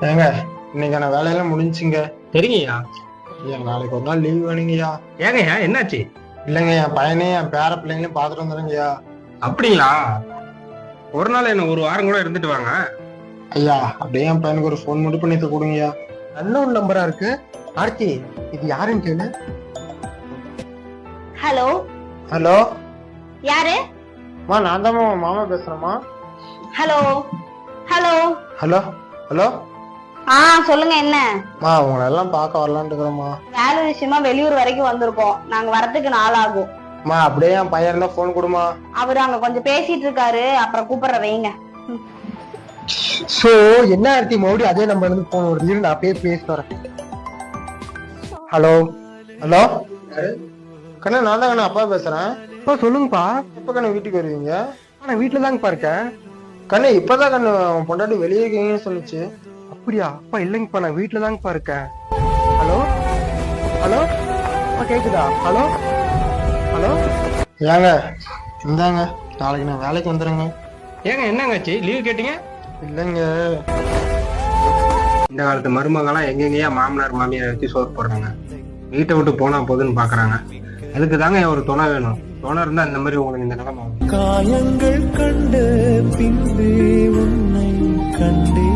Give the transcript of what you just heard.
ஏங்க இன்னைக்கான வேலையெல்லாம் முடிஞ்சுங்க. சரிங்கய்யா. ஐயா நாளைக்கு ஒரு நாள் லீவ் வேணுங்கய்யா. ஏங்கய்யா என்னாச்சு? இல்லைங்க என் பையனையும் என் பேர பிள்ளைங்களையும் பார்த்துட்டு வந்துடுங்கய்யா. அப்படிங்களா? ஒரு நாள் என்ன ஒரு வாரம் கூட இருந்துட்டு வாங்க. ஐயா அப்படியே என் பையனுக்கு ஒரு ஃபோன் மட்டும் பண்ணி கொடுங்கய்யா. அன்னோன் நம்பரா இருக்கு. ஆர்த்தி, இது யாருன்னு கேளு. ஹலோ, ஹலோ யாரு? மா நான் தான் மாமா பேசுறேம்மா. ஹலோ ஹலோ ஹலோ ஹலோ ஆ சொல்லுங்க. என்ன மா உங்களை எல்லாம் பார்க்க வரலான்ட்டு இருக்கிறோம்மா. வேலை விஷயமா வெளியூர் வரைக்கும் வந்திருக்கோம். நாங்க வரதுக்கு நாள் ஆகும். மா அப்படியே என் பையன் இருந்தா ஃபோன் கொடுமா. அவரு அங்க கொஞ்சம் பேசிட்டு இருக்காரு, அப்புறம் கூப்பிடுற வைங்க. சோ என்ன ஆர்த்தி, மறுபடியும் அதே நம்பர்ல இருந்து போன் வருது. இரு, நான் பேசிட்டு வரேன். ஹலோ ஹலோ கண்ணா நான் தான் கண்ணா அப்பா பேசுறேன். சொல்லுங்கப்பா. எப்ப கண்ணு வீட்டுக்கு வருவீங்க? நான் வீட்டுல தாங்கப்பா இருக்கேன். கண்ணு இப்பதான் கண்ணு உன் பொண்டாட்டி வெளியே இருக்கீங்கன்னு சொல்லுச்சு. அப்படியா? அப்பா இல்லைங்கப்பா, நான் வீட்டுல தாங்கப்பா இருக்கேன். ஹலோ ஹலோ கேக்குதா? ஹலோ ஹலோ ஏங்க இந்தாங்க நாளைக்கு நான் வேலைக்கு வந்துடுறேங்க. ஏங்க என்னங்காச்சு லீவ் கேட்டீங்க? இல்லைங்க இந்த காலத்து மருமகெல்லாம் எங்கெங்கயா மாமனார் மாமியார் வச்சு சோறு போடுறாங்க. வீட்டை விட்டு போனா போதுன்னு பாக்குறாங்க. அதுக்கு தாங்க ஒரு துணை வேணும். துணை இருந்தா இந்த மாதிரி உங்களுக்கு இந்த நிலைமை காயங்கள் கண்டு பின்பு உன்னை கண்டே